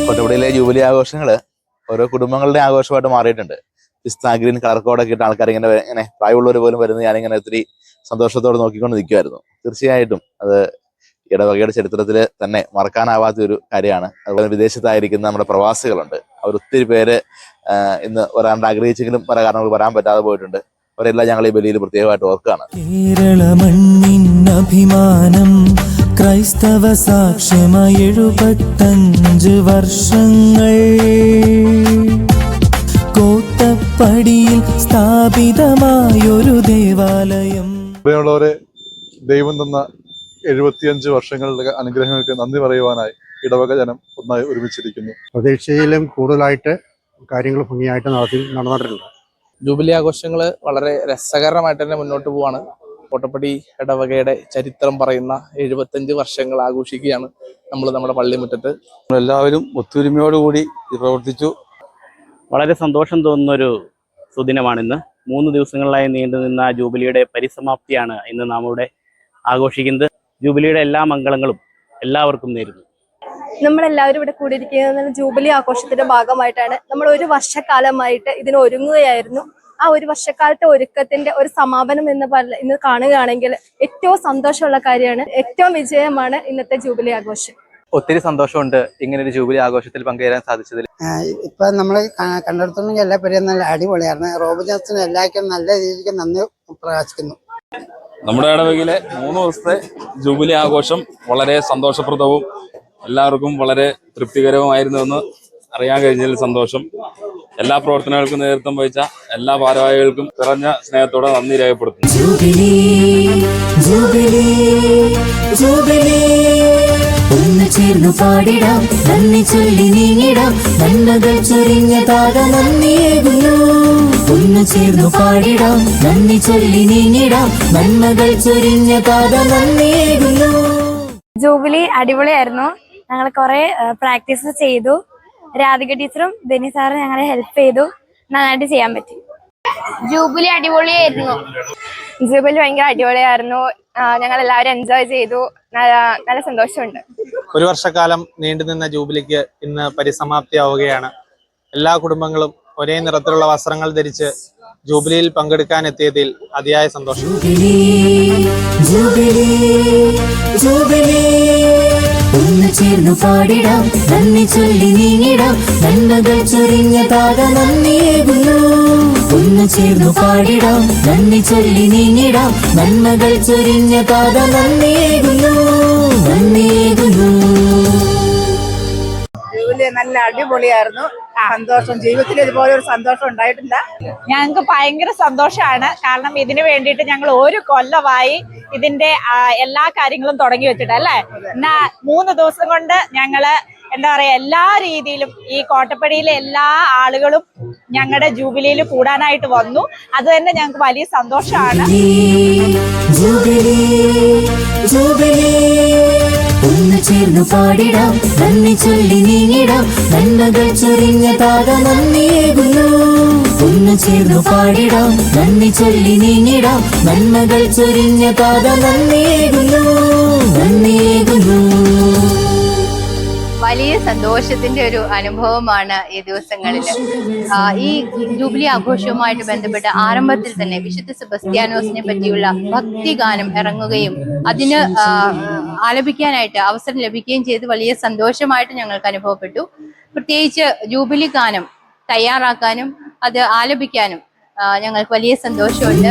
കൊട്ടപ്പടിയിലെ jubilee ആഘോഷങ്ങള് ഓരോ കുടുംബങ്ങളുടെ ആഘോഷമായിട്ട് മാറിയിട്ടുണ്ട്. പിസ്ത ഗ്രീൻ കളർ കോഡൊക്കെ ഇട്ട് ആൾക്കാർ ഇങ്ങനെ പ്രായമുള്ളവർ പോലും വരുന്നത് ഞാനിങ്ങനെ ഒത്തിരി സന്തോഷത്തോടെ നോക്കിക്കൊണ്ട് നിൽക്കുമായിരുന്നു. തീർച്ചയായിട്ടും അത് ഇടവകയുടെ ചരിത്രത്തിൽ തന്നെ മറക്കാനാവാത്ത ഒരു കാര്യമാണ്. അതുപോലെ വിദേശത്തായിരിക്കുന്ന നമ്മുടെ പ്രവാസികളുണ്ട്, അവരൊത്തിരി പേര് ഇന്ന് വരാണ്ട് ആഗ്രഹിച്ചെങ്കിലും പല കാരണങ്ങൾ വരാൻ പറ്റാതെ പോയിട്ടുണ്ട്. അവരെല്ലാം ഞങ്ങൾ ഈ ബലിയിൽ പ്രത്യേകമായിട്ട് ഓർക്കുകയാണ്. കേരള മണ്ണിൻ അഭിമാനം ക്രൈസ്തവ സാക്ഷ്യമായി 75 വർഷങ്ങൾ കോട്ടപ്പടിയിൽ സ്ഥാപിതമായൊരു ദേവാലയം. പ്രിയമുള്ളവരെ, ദൈവം തന്ന 75 വർഷങ്ങളുടെ അനുഗ്രഹങ്ങൾക്ക് നന്ദി പറയുവാനായി ഇടവക ജനം ഒന്നായി ഒരുമിച്ചിരിക്കുന്നു. പ്രതീക്ഷയിലും കൂടുതലായിട്ട് കാര്യങ്ങൾ ഭംഗിയായിട്ട് നടന്നിട്ടുണ്ട്. ജൂബിലി ആഘോഷങ്ങൾ വളരെ രസകരമായിട്ട് തന്നെ മുന്നോട്ട് പോവാണ്. കോട്ടപ്പടി ഇടവകയുടെ ചരിത്രം പറയുന്ന 75 വർഷങ്ങൾ ആഘോഷിക്കുകയാണ് നമ്മൾ നമ്മുടെ പള്ളിമുറ്റത്ത്. എല്ലാവരും ഒത്തൊരുമയോടുകൂടി പ്രവർത്തിച്ചു. വളരെ സന്തോഷം തോന്നുന്നൊരു സുദിനമാണിന്ന്. 3 ദിവസങ്ങളിലായി നീണ്ടു നിന്ന ജൂബിലിയുടെ പരിസമാപ്തിയാണ് ഇന്ന് നാം ഇവിടെ ആഘോഷിക്കുന്നത്. ജൂബിലിയുടെ എല്ലാ മംഗളങ്ങളും എല്ലാവർക്കും നേരുന്നു. നമ്മളെല്ലാവരും ഇവിടെ കൂടിയിരിക്കുന്നത് ജൂബിലി ആഘോഷത്തിന്റെ ഭാഗമായിട്ടാണ്. നമ്മൾ ഒരു വർഷക്കാലമായിട്ട് ഇതിന് ഒരുങ്ങുകയായിരുന്നു. ആ ഒരു വർഷക്കാലത്തെ ഒരുക്കത്തിന്റെ ഒരു സമാപനം ഇന്ന് കാണുകയാണെങ്കിൽ ഏറ്റവും സന്തോഷമുള്ള കാര്യമാണ്, ഏറ്റവും വിജയമാണ് ഇന്നത്തെ ജൂബിലി ആഘോഷം. ഒത്തിരി സന്തോഷമുണ്ട് ഇങ്ങനെ ഒരു ജൂബിലി ആഘോഷത്തിൽ പങ്കുചേരാൻ സാധിച്ചതിൽ. ഇപ്പൊ നമ്മൾ കണ്ടെടുത്തോളം എല്ലാ പേരും നല്ല അടിപൊളിയായിരുന്നു. റോബിൻസൺ എല്ലാവർക്കും നല്ല രീതിക്ക് നന്ദി പ്രകാശിക്കുന്നു. നമ്മുടെ ഇടവകയിലെ 3 ദിവസത്തെ ജൂബിലി ആഘോഷം വളരെ സന്തോഷപ്രദവും എല്ലാവർക്കും വളരെ തൃപ്തികരവുമായിരുന്നുവെന്ന് അറിയാൻ കഴിഞ്ഞതിൽ സന്തോഷം. എല്ലാ പ്രവർത്തനങ്ങൾക്കും നേതൃത്വം വഹിച്ച എല്ലാ ഭാരവാഹികൾക്കും നിറഞ്ഞ സ്നേഹത്തോടെ നന്ദി രേഖപ്പെടുത്തുന്നു. ഒന്ന് ചേർന്നു പാടിടാം, നന്ദി ചൊല്ലി നീങ്ങിടാം, നന്മകൾ ചൊരിഞ്ഞ താത നന്ദിയേകുന്നു. ഒന്ന് ചേർന്നു പാടിടാം, നന്ദി ചൊല്ലി നീങ്ങിടാം, നന്മകൾ ചൊരിഞ്ഞ താത നന്ദിയേകുന്നു. ജൂബിലി അടിപൊളിയായിരുന്നു. ഞങ്ങൾ കുറെ പ്രാക്ടീസ് ചെയ്തു. രാധിക ടീച്ചറും ബെന്നി സാറും ഞങ്ങളെ ഹെൽപ്പ് ചെയ്തു. നന്നായിട്ട് ചെയ്യാൻ പറ്റി. ജൂബിലി അടിപൊളിയായിരുന്നു. ജൂബിലി ഭയങ്കര അടിപൊളിയായിരുന്നു. ഞങ്ങൾ എല്ലാവരും എൻജോയ് ചെയ്തു. നല്ല സന്തോഷമുണ്ട്. ഒരു വർഷക്കാലം നീണ്ടുനിന്ന ജൂബിലിക്ക് ഇന്ന് പരിസമാപ്തിയാവുകയാണ്. എല്ലാ കുടുംബങ്ങളും ഒരേ നിറത്തിലുള്ള വസ്ത്രങ്ങൾ ധരിച്ച് ജൂബിലിയിൽ പങ്കെടുക്കാൻ എത്തിയതിൽ അതിയായ സന്തോഷം. ഒന്ന് ചേർന്നു പാടിടാം, നന്ദി ചൊല്ലി നീങ്ങിടാം, നന്മകൾ ചൊരിഞ്ഞ താത നന്ദിയേകുന്നു. ഒന്ന് ചേർന്നു പാടിടാം, നന്ദി ചൊല്ലി നീങ്ങിടാം, നന്മകൾ ചൊരിഞ്ഞ താത നന്ദിയേകുന്നു. നന്ദിയേകുന്നു. നല്ല അടിപൊളിയായിരുന്നു. സന്തോഷം, ജീവിതത്തിൽ ഇതുപോലെ ഒരു സന്തോഷം ഉണ്ടായിട്ടില്ല. ഞങ്ങൾക്ക് ഭയങ്കര സന്തോഷമാണ്. കാരണം ഇതിനു വേണ്ടിയിട്ട് ഞങ്ങൾ 1 കൊല്ലമായി ഇതിന്റെ എല്ലാ കാര്യങ്ങളും തുടങ്ങി വെച്ചിട്ട് അല്ലേ. എന്നാ 3 ദിവസം കൊണ്ട് ഞങ്ങള് എന്താ പറയാ, എല്ലാ രീതിയിലും ഈ കോട്ടപ്പടിയിലെ എല്ലാ ആളുകളും ഞങ്ങളുടെ ജൂബിലിയിൽ കൂടാനായിട്ട് വന്നു. അത് തന്നെ ഞങ്ങൾക്ക് വലിയ സന്തോഷമാണ്. ഒന്ന് ചേർന്നു പാടിടാം, നന്ദി ചൊല്ലി നീങ്ങിടാം, നന്മകൾ ചൊരിഞ്ഞ താത നന്ദിയേകുന്നു. ഒന്ന് ചേർന്നു പാടിടാം, നന്ദി ചൊല്ലി നീങ്ങിടാം, നന്മകൾ ചൊരിഞ്ഞ താത നന്ദിയേകുന്നു. നന്ദിയേകുന്നു. വലിയ സന്തോഷത്തിന്റെ ഒരു അനുഭവമാണ് ഈ ദിവസങ്ങളിൽ. ഈ ജൂബിലി ആഘോഷവുമായിട്ട് ബന്ധപ്പെട്ട് ആരംഭത്തിൽ തന്നെ വിശുദ്ധ സെബസ്ത്യാനോസിനെ പറ്റിയുള്ള ഭക്തിഗാനം ഇറങ്ങുകയും അതിന് ആലപിക്കാനായിട്ട് അവസരം ലഭിക്കുകയും ചെയ്ത് വലിയ സന്തോഷമായിട്ട് ഞങ്ങൾക്ക് അനുഭവപ്പെട്ടു. പ്രത്യേകിച്ച് ജൂബിലി ഗാനം തയ്യാറാക്കാനും അത് ആലപിക്കാനും ഞങ്ങൾക്ക് വലിയ സന്തോഷമുണ്ട്.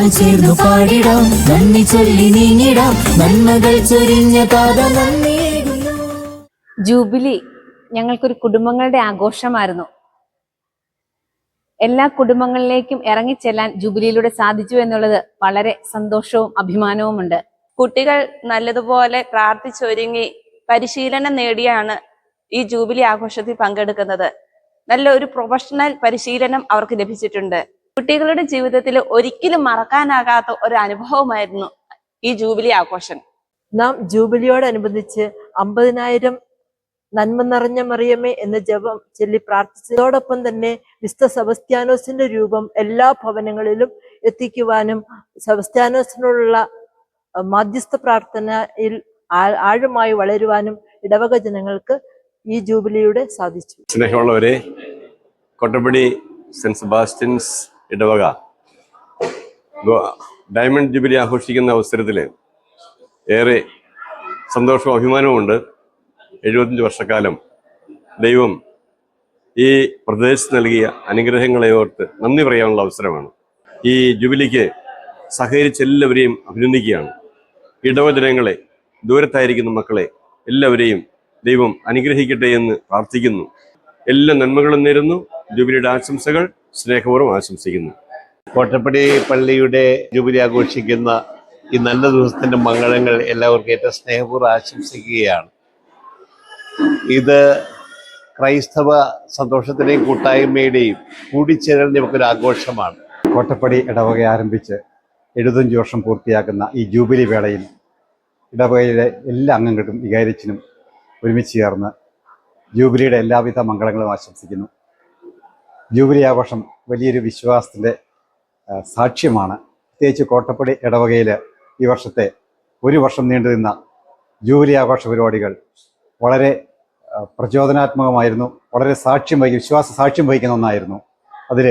ജൂബിലി ഞങ്ങൾക്കൊരു കുടുംബങ്ങളുടെ ആഘോഷമായിരുന്നു. എല്ലാ കുടുംബങ്ങളിലേക്കും ഇറങ്ങിച്ചെല്ലാൻ ജൂബിലിയിലൂടെ സാധിച്ചു എന്നുള്ളത് വളരെ സന്തോഷവും അഭിമാനവുമുണ്ട്. കുട്ടികൾ നല്ലതുപോലെ പ്രാർത്ഥിച്ചൊരുങ്ങി പരിശീലനം നേടിയാണ് ഈ ജൂബിലി ആഘോഷത്തിൽ പങ്കെടുക്കുന്നത്. നല്ലൊരു പ്രൊഫഷണൽ പരിശീലനം അവർക്ക് ലഭിച്ചിട്ടുണ്ട്. കുട്ടികളുടെ ജീവിതത്തിൽ ഒരിക്കലും മറക്കാനാകാത്ത ഒരു അനുഭവമായിരുന്നു ഈ ജൂബിലി ആഘോഷം. നാം ജൂബിലിയോടനുബന്ധിച്ച് 50,000 നന്മ നിറഞ്ഞ മറിയമേ എന്ന ജപം ചൊല്ലി പ്രാർത്ഥിച്ചതോടൊപ്പം തന്നെ വിശുദ്ധ സെബസ്ത്യാനോസിന്റെ രൂപം എല്ലാ ഭവനങ്ങളിലും എത്തിക്കുവാനും സെബസ്ത്യാനോസിനോടുള്ള മാധ്യസ്ഥ പ്രാർത്ഥനയിൽ ആഴമായി വളരുവാനും ഇടവക ജനങ്ങൾക്ക് ഈ ജൂബിലിയുടെ സാധിച്ചു. സ്നേഹമുള്ളവരെ, കൊട്ടപ്പടി സെന്റ് സെബാസ്റ്റ്യൻസ് ഇടവക ഡയമണ്ട് ജൂബിലി ആഘോഷിക്കുന്ന അവസരത്തിൽ ഏറെ സന്തോഷവും അഭിമാനവുമുണ്ട്. 75 വർഷക്കാലം ദൈവം ഈ പ്രദേശത്ത് നൽകിയ അനുഗ്രഹങ്ങളെ ഓർത്ത് നന്ദി പറയാനുള്ള അവസരമാണ്. ഈ ജൂബിലിക്ക് സഹകരിച്ച എല്ലാവരെയും അഭിനന്ദിക്കുകയാണ്. ഇടവജനങ്ങളെ, ദൂരത്തായിരിക്കുന്ന മക്കളെ എല്ലാവരെയും ദൈവം അനുഗ്രഹിക്കട്ടെ എന്ന് പ്രാർത്ഥിക്കുന്നു. എല്ലാ നന്മകളും നേരുന്നു. ജൂബിലിയുടെ ആശംസകൾ സ്നേഹപൂർവ്വം ആശംസിക്കുന്നു. കോട്ടപ്പടി പള്ളിയുടെ ജൂബിലി ആഘോഷിക്കുന്ന ഈ നല്ല ദിവസത്തിന്റെ മംഗളങ്ങൾ എല്ലാവർക്കും ഏറ്റവും സ്നേഹപൂർവ്വം ആശംസിക്കുകയാണ്. ഇത് ക്രൈസ്തവ സന്തോഷത്തിന്റെയും കൂട്ടായ്മയുടെയും കൂടിച്ചേരലിന്റെയും ഒക്കെ ഒരു ആഘോഷമാണ്. കോട്ടപ്പടി ഇടവക ആരംഭിച്ച് 75 വർഷം പൂർത്തിയാക്കുന്ന ഈ ജൂബിലി വേളയിൽ ഇടവകയിലെ എല്ലാ അംഗങ്ങൾക്കും വികാരിച്ചനും ഒരുമിച്ച് ചേർന്ന് ജൂബിലിയുടെ എല്ലാവിധ മംഗളങ്ങളും ആശംസിക്കുന്നു. ജൂബിലി ആഘോഷം വലിയൊരു വിശ്വാസത്തിൻ്റെ സാക്ഷ്യമാണ്. പ്രത്യേകിച്ച് കോട്ടപ്പടി ഇടവകയിൽ ഈ വർഷത്തെ 1 വർഷം നീണ്ടുനിന്ന ജൂബിലി ആഘോഷ പരിപാടികൾ വളരെ പ്രചോദനാത്മകമായിരുന്നു. വളരെ വിശ്വാസ സാക്ഷ്യം വഹിക്കുന്ന ഒന്നായിരുന്നു. അതിൽ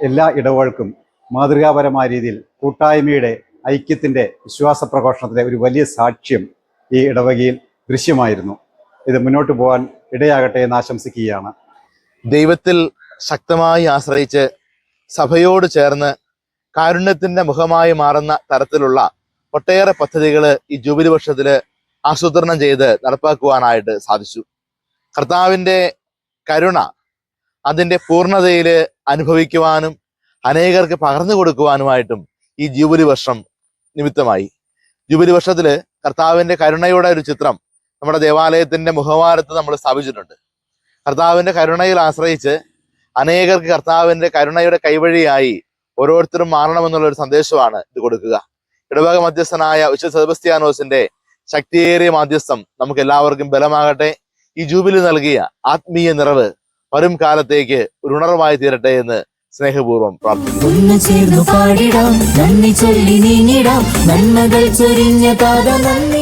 എല്ലാ ഇടവകൾക്കും മാതൃകാപരമായ രീതിയിൽ കൂട്ടായ്മയുടെ ഐക്യത്തിൻ്റെ വിശ്വാസ പ്രഘോഷണത്തിൻ്റെ ഒരു വലിയ സാക്ഷ്യം ഈ ഇടവകയിൽ ദൃശ്യമായിരുന്നു. ഇത് മുന്നോട്ട് പോകാൻ ഇടയാകട്ടെ എന്ന് ആശംസിക്കുകയാണ്. ദൈവത്തിൽ ശക്തമായി ആശ്രയിച്ച് സഭയോട് ചേർന്ന് കാരുണ്യത്തിന്റെ മുഖമായി മാറുന്ന തരത്തിലുള്ള ഒട്ടേറെ പദ്ധതികൾ ഈ ജൂബിലി വർഷത്തിൽ ആസൂത്രണം ചെയ്ത് നടപ്പാക്കുവാനായിട്ട് സാധിച്ചു. കർത്താവിൻ്റെ കരുണ അതിൻ്റെ പൂർണ്ണതയിൽ അനുഭവിക്കുവാനും അനേകർക്ക് പകർന്നു കൊടുക്കുവാനുമായിട്ടും ഈ ജൂബിലി വർഷം നിമിത്തമായി. ജൂബിലി വർഷത്തിൽ കർത്താവിൻ്റെ കരുണയുടെ ഒരു ചിത്രം നമ്മുടെ ദേവാലയത്തിന്റെ മുഖവാരത്ത് നമ്മൾ സ്ഥാപിച്ചിട്ടുണ്ട്. കർത്താവിന്റെ കരുണയിൽ ആശ്രയിച്ച് അനേകർക്ക് കർത്താവിന്റെ കരുണയുടെ കൈവഴിയായി ഓരോരുത്തരും മാറണമെന്നുള്ള ഒരു സന്ദേശമാണ് ഇത് കൊടുക്കുക. ഇടവക മധ്യസ്ഥനായ വിശുദ്ധ സെബസ്ത്യാനോസിന്റെ ശക്തിയേറിയ മാധ്യസ്ഥം നമുക്ക് എല്ലാവർക്കും ബലമാകട്ടെ. ഈ ജൂബിലി നൽകിയ ആത്മീയ നിറവ് വരും കാലത്തേക്ക് ഒരു ഉണർവായി തീരട്ടെ എന്ന് സ്നേഹപൂർവ്വം പ്രാർത്ഥിക്കുന്നു. പാടിടാം, നന്ദി ചൊല്ലി നീങ്ങിടാം, നന്മകൾ ചൊരിഞ്ഞ താത നന്ദി.